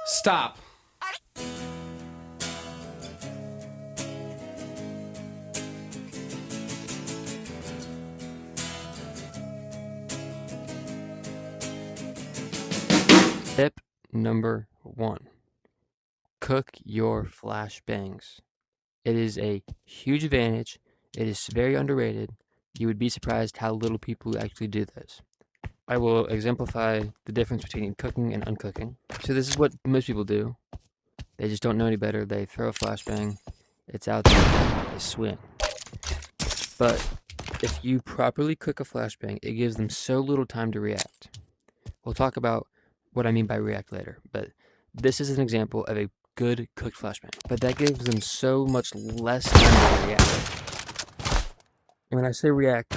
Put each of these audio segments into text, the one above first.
Stop. Tip number 1. Cook your flashbangs. It is a huge advantage. It is very underrated. You would be surprised how little people actually do this. I will exemplify the difference between cooking and uncooking. So this is what most people do. They just don't know any better. They throw a flashbang. It's out there. They swing. But if you properly cook a flashbang, it gives them so little time to react. We'll talk about what I mean by react later, but this is an example of a good cooked flashbang. But that gives them so much less time to react. And when I say react,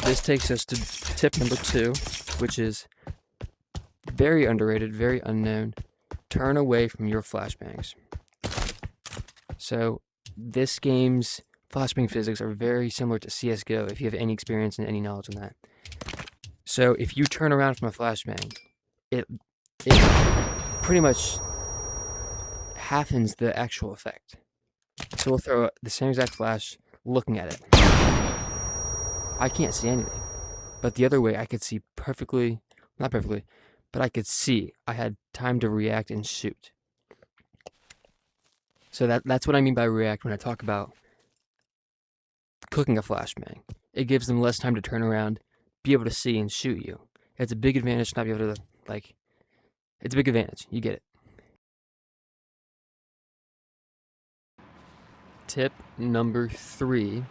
this takes us to tip number 2, which is very underrated, very unknown. Turn away from your flashbangs. So this game's flashbang physics are very similar to CSGO if you have any experience and any knowledge on that. So if you turn around from a flashbang, it pretty much halvens the actual effect. So we'll throw the same exact flash looking at it. I can't see anything. But the other way, I could see perfectly, not perfectly, but I could see. I had time to react and shoot. So that's what I mean by react when I talk about cooking a flashbang. It gives them less time to turn around, be able to see and shoot you. It's a big advantage to not be able to, it's a big advantage. You get it. Tip number 3.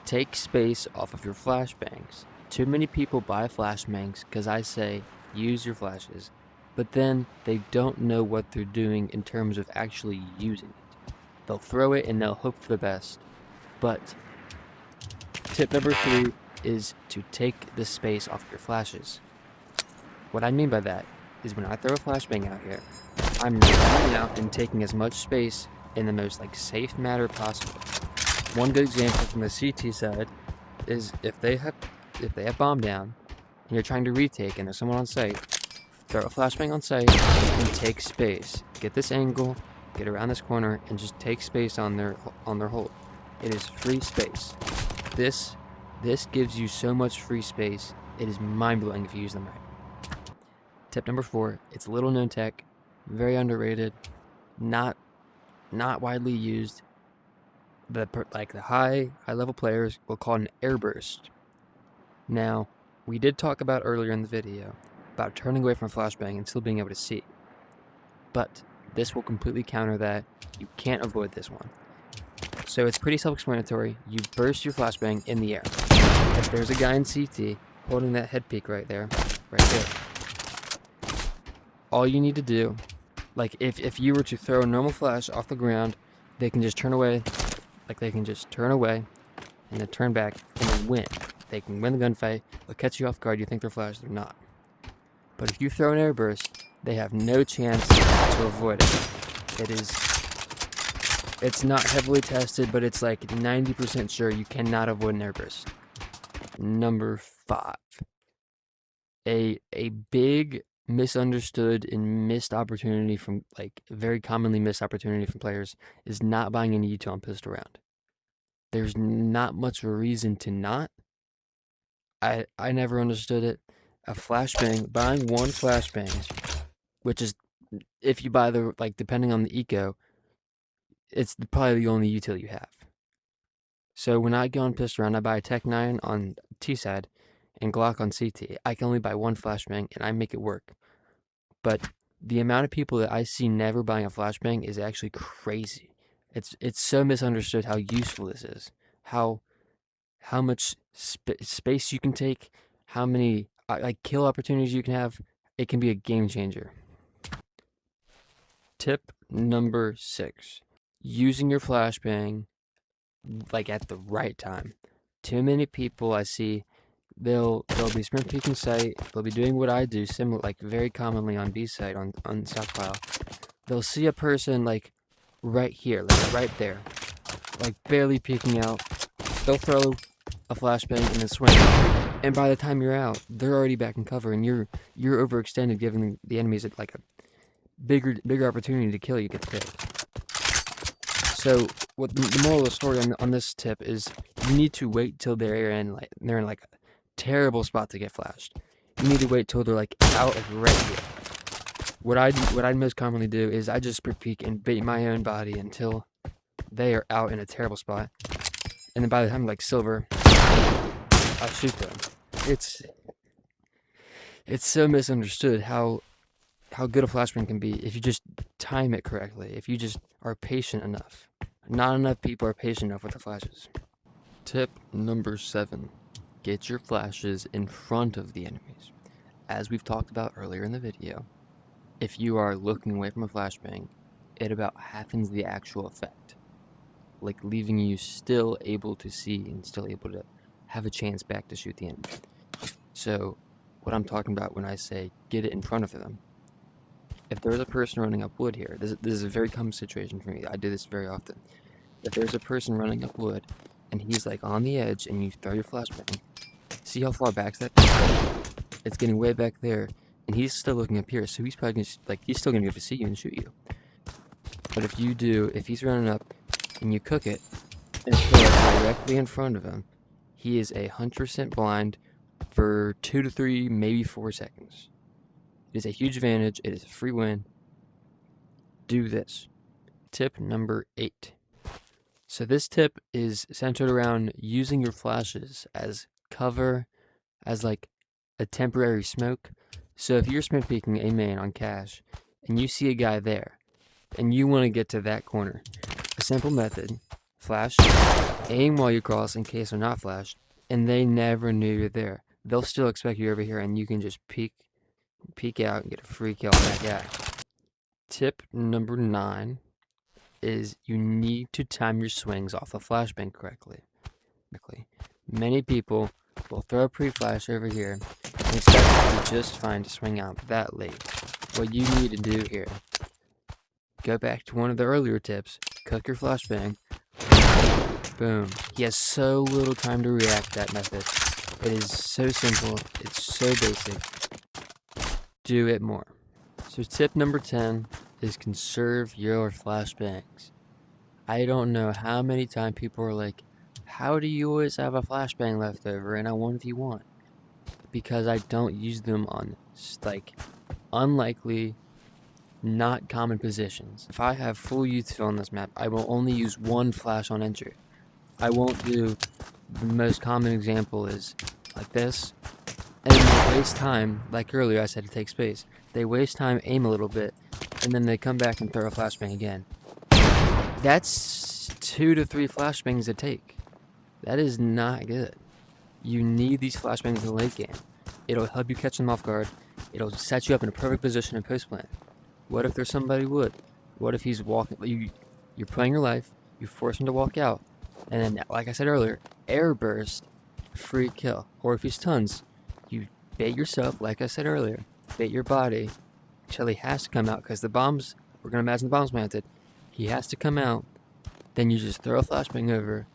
Take space off of your flashbangs. Too many people buy flashbangs because I say use your flashes, but then they don't know what they're doing in terms of actually using it. They'll throw it and they'll hope for the best. But tip number 3 is to take the space off your flashes. What I mean by that is when I throw a flashbang out here, I'm running out and taking as much space in the most safe manner possible. One good example from the CT side is if they have bomb down and you're trying to retake and there's someone on site, throw a flashbang on site and take space. Get this angle, get around this corner, and just take space on their hold. It is free space. This gives you so much free space. It is mind-blowing if you use them right. Tip number 4, it's a little known tech, very underrated, not widely used. The high level players will call it an airburst. Now, we did talk about earlier in the video about turning away from a flashbang and still being able to see. But this will completely counter that. You can't avoid this one. So it's pretty self-explanatory. You burst your flashbang in the air. If there's a guy in CT holding that head peak right there, all you need to do, if you were to throw a normal flash off the ground, they can just turn away. They can just turn away and then turn back and then win. They can win the gunfight. They'll catch you off guard. You think they're flash, they're not. But if you throw an airburst, they have no chance to avoid it. It's not heavily tested, but it's 90% sure you cannot avoid an airburst. Number 5. A big misunderstood and missed opportunity from very commonly missed opportunity from players is not buying any util on pistol round. There's not much reason to not. I never understood it. A flashbang, buying one flashbang, which is if you buy the depending on the eco, it's probably the only util you have. So when I go on pistol round, I buy a Tech 9 on T side and Glock on CT. I can only buy one flashbang and I make it work. But the amount of people that I see never buying a flashbang is actually crazy. It's so misunderstood how useful this is. How much space you can take, how many kill opportunities you can have. It can be a game changer. Tip number 6. Using your flashbang at the right time. Too many people I see, they'll be sprint peeking site, they'll be doing what I do, similar very commonly on B site on stockpile. They'll see a person right here, right there, barely peeking out. They'll throw a flashbang and then swing. And by the time you're out, they're already back in cover, and you're overextended, giving the enemies like a bigger opportunity to kill you gets big. So what the moral of the story on this tip is, you need to wait till they're in like a terrible spot to get flashed. You need to wait till they're like out like right here. What I most commonly do is I just sprint peek and bait my own body until they are out in a terrible spot, and then by the time like silver, I shoot them. It's so misunderstood how good a flashbang can be if you just time it correctly, if you just are patient enough. Not enough people are patient enough with the flashes. Tip number 7. Get your flashes in front of the enemies. As we've talked about earlier in the video, if you are looking away from a flashbang, it about halvens the actual effect, like leaving you still able to see and still able to have a chance back to shoot the enemy. So what I'm talking about when I say get it in front of them, if there's a person running up wood here, this is a very common situation for me. I do this very often. If there's a person running up wood and he's like on the edge and you throw your flashbang, see how far back that is? It's getting way back there, and he's still looking up here, so he's probably he's still gonna be able to see you and shoot you. But if he's running up and you cook it and throw it directly in front of him, he is 100% blind for 2 to 3, maybe 4 seconds. It is a huge advantage. It is a free win. Do this. Tip number 8. So this tip is centered around using your flashes as cover, as like a temporary smoke. So if you're sprint peeking a man on cash and you see a guy there and you want to get to that corner, a simple method: flash, aim while you cross in case they're not flashed, and they never knew you're there. They'll still expect you over here, and you can just peek out and get a free kill on that guy. Tip number 9 is you need to time your swings off a flashbang correctly. Many people will throw a pre-flash over here and expect to just fine to swing out that late. What you need to do here, go back to one of the earlier tips, cook your flashbang, boom. He has so little time to react to that method. It is so simple, it's so basic. Do it more. So tip number 10 is conserve your flashbangs. I don't know how many times people are like, how do you always have a flashbang left over in a 1v1? Because I don't use them on like unlikely, not common positions. If I have full youth fill on this map, I will only use one flash on entry. I won't do, the most common example is like this, and they waste time. Like earlier I said, to take space. They waste time, aim a little bit, and then they come back and throw a flashbang again. That's 2 to 3 flashbangs to take. That is not good. You need these flashbangs in the late game. It'll help you catch them off guard. It'll set you up in a perfect position in post plant. What if there's somebody wood? What if he's walking? You're playing your life. You force him to walk out, and then, like I said earlier, air burst, free kill. Or if he stuns, you bait yourself. Like I said earlier, bait your body until he has to come out, because the bombs. We're gonna imagine the bombs planted. He has to come out. Then you just throw a flashbang over.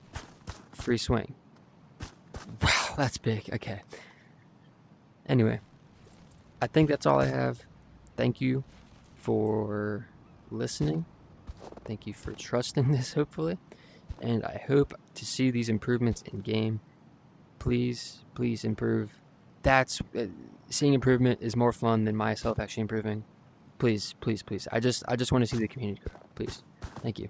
Free swing. Wow, that's big. Okay. Anyway, I think that's all I have. Thank you for listening. Thank you for trusting this, hopefully. And I hope to see these improvements in game. Please improve. Seeing improvement is more fun than myself actually improving. Please. I just want to see the community grow. Please. Thank you.